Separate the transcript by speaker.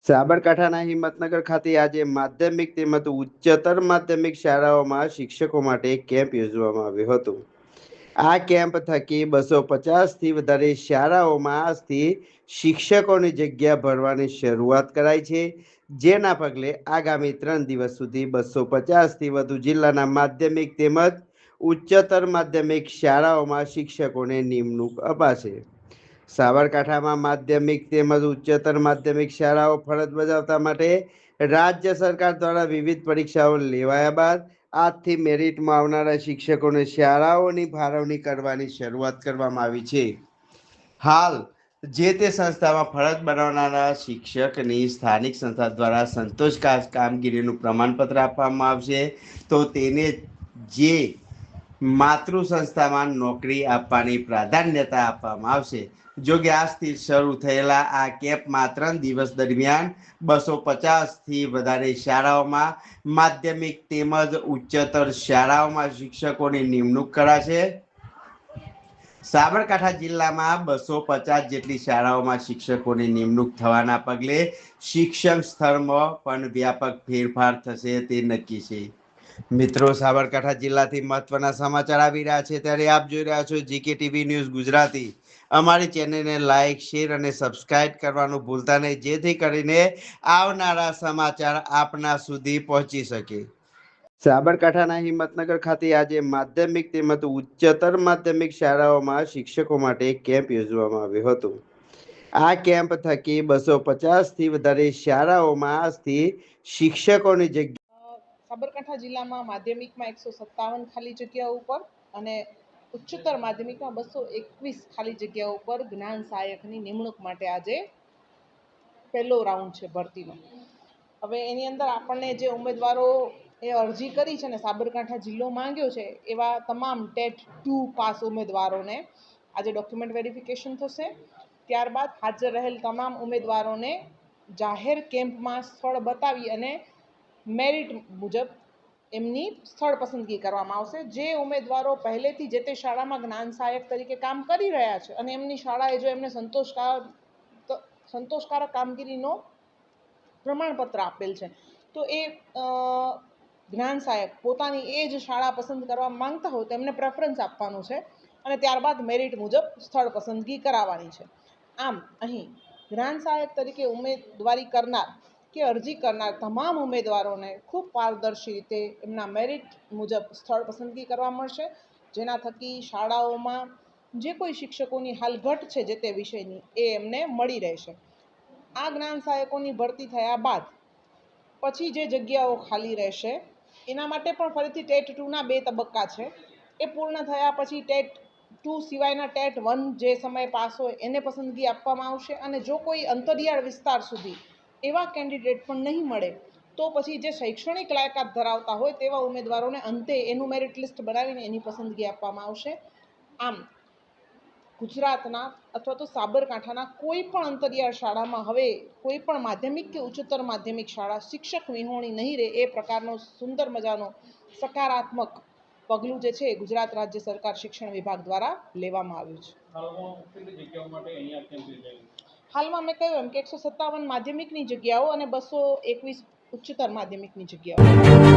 Speaker 1: સાબરકાંઠાના હિંમતનગર ખાતે આજે માધ્યમિક તેમજ ઉચ્ચતર માધ્યમિક શાળાઓમાં શિક્ષકો માટે એક કેમ્પ યોજવામાં આવ્યો હતો। આ કેમ્પ થકી 250થી વધારે શાળાઓમાં આજથી શિક્ષકોની જગ્યા ભરવાની શરૂઆત કરાઈ છે, જેના પગલે આગામી 3 દિવસ સુધી 250થી વધુ જિલ્લાના માધ્યમિક તેમજ ઉચ્ચતર માધ્યમિક શાળાઓમાં શિક્ષકોને નિમણૂક અપાશે। સાબરકાંઠામાં માધ્યમિક તેમજ ઉચ્ચતર માધ્યમિક શાળાઓ ફરજ બજાવતા માટે રાજ્ય સરકાર દ્વારા વિવિધ પરીક્ષાઓ લેવાયા બાદ આજથી મેરિટમાં આવનારા શિક્ષકોને શાળાઓની ફાળવણી કરવાની શરૂઆત કરવામાં આવી છે। હાલ જે તે સંસ્થામાં ફરજ બજાવનારા શિક્ષકની સ્થાનિક સંસ્થા દ્વારા સંતોષકારક કામગીરીનું પ્રમાણપત્ર આપવામાં આવશે, તો તેને જે માતૃ સંસ્થામાં નોકરી આપવાની પ્રાધાન્યતા આપવામાં આવશે। જો કે આજથી શરૂ થયેલા આ કેમ્પમાં 3 દિવસ દરમિયાન 250થી વધારે શાળાઓમાં માધ્યમિક તેમજ ઉચ્ચતર શાળાઓમાં શિક્ષકોની નિમણૂક કરાશે। સાબરકાંઠા જિલ્લામાં 250 જેટલી શાળાઓમાં શિક્ષકોની નિમણૂક થવાના પગલે શિક્ષણ સ્તરમાં પણ વ્યાપક ફેરફાર થશે તે નક્કી છે। મિત્રો, સાબરકાંઠા જિલ્લાથી મહત્વના સમાચાર આવી રહ્યા છે ત્યારે આપ જોઈ રહ્યા છો જીકે ટીવી ન્યૂઝ ગુજરાતી। અમારી ચેનલને લાઇક, શેર અને સબસ્ક્રાઇબ કરવાનું ભૂલતા નહીં, જેથી કરીને આવનારા સમાચાર આપના સુધી પહોંચી શકે। સાબરકાંઠાના હિંમતનગર ખાતે આજે માધ્યમિક તેમજ ઉચ્ચતર માધ્યમિક શાળાઓમાં શિક્ષકો માટે એક કેમ્પ યોજવામાં આવ્યો હતો। આ કેમ્પ થકી 250થી વધારે શાળાઓમાં આજથી શિક્ષકોની જગ્યા
Speaker 2: સાબરકાંઠા જિલ્લામાં માધ્યમિકમાં 157 ખાલી જગ્યાઓ ઉપર અને ઉચ્ચતર માધ્યમિકમાં 221 ખાલી જગ્યાઓ ઉપર જ્ઞાન સહાયકની નિમણૂક માટે આજે પહેલો રાઉન્ડ છે ભરતીનો। હવે એની અંદર આપણને જે ઉમેદવારો એ અરજી કરી છે ને સાબરકાંઠા જિલ્લો માંગ્યો છે એવા તમામ ટેટ 2 પાસ ઉમેદવારોને આજે ડોક્યુમેન્ટ વેરિફિકેશન થશે। ત્યારબાદ હાજર રહેલ તમામ ઉમેદવારોને જાહેર કેમ્પમાં સ્થળ બતાવી અને મેરિટ મુજબ એમની સ્થળ પસંદગી કરવામાં આવશે। જે ઉમેદવારો પહેલેથી જે તે શાળામાં જ્ઞાન સહાયક તરીકે કામ કરી રહ્યા છે અને એમની શાળાએ જો એમને સંતોષકારક કામગીરીનો પ્રમાણપત્ર આપેલ છે, તો એ જ્ઞાન સહાયક પોતાની એ જ શાળા પસંદ કરવા માંગતા હોય તો એમને પ્રેફરન્સ આપવાનું છે અને ત્યારબાદ મેરિટ મુજબ સ્થળ પસંદગી કરાવવાની છે। આમ અહીં જ્ઞાન સહાયક તરીકે ઉમેદવારી કરનાર કે અરજી કરનાર તમામ ઉમેદવારોને ખૂબ પારદર્શી રીતે એમના મેરિટ મુજબ સ્થળ પસંદગી કરવા મળશે, જેના થકી શાળાઓમાં જે કોઈ શિક્ષકોની હાલ ઘટ છે જે તે વિષયની એ એમને મળી રહેશે। આ જ્ઞાન સહાયકોની ભરતી થયા બાદ પછી જે જગ્યાઓ ખાલી રહેશે એના માટે પણ ફરીથી ટેટ 2ના 2 તબક્કા છે। એ પૂર્ણ થયા પછી ટેટ 2 સિવાયના ટેટ 1 જે સમય પાસ હોય એને પસંદગી આપવામાં આવશે અને જો કોઈ અંતરિયાળ વિસ્તાર સુધી એવા કેન્ડિડેટ પણ નહીં મળે તો પછી જે શૈક્ષણિક લાયકાત ધરાવતા હોય તેવા ઉમેદવારોને અંતે એનું મેરિટ લિસ્ટ બનાવીને એની પસંદગી આપવામાં આવશે। આમ ગુજરાતના અથવા તો સાબરકાંઠાના કોઈ પણ અંતરિયાળ શાળામાં હવે કોઈ પણ માધ્યમિક કે ઉચ્ચતર માધ્યમિક શાળા શિક્ષક વિહોણી નહીં રહે એ પ્રકારનો સુંદર મજાનો સકારાત્મક પગલું જે છે ગુજરાત રાજ્ય સરકાર શિક્ષણ વિભાગ દ્વારા લેવામાં આવ્યું છે। હાલમાં મેં કહ્યું એમ કે 157 માધ્યમિકની જગ્યાઓ અને 221 ઉચ્ચતર માધ્યમિકની જગ્યાઓ।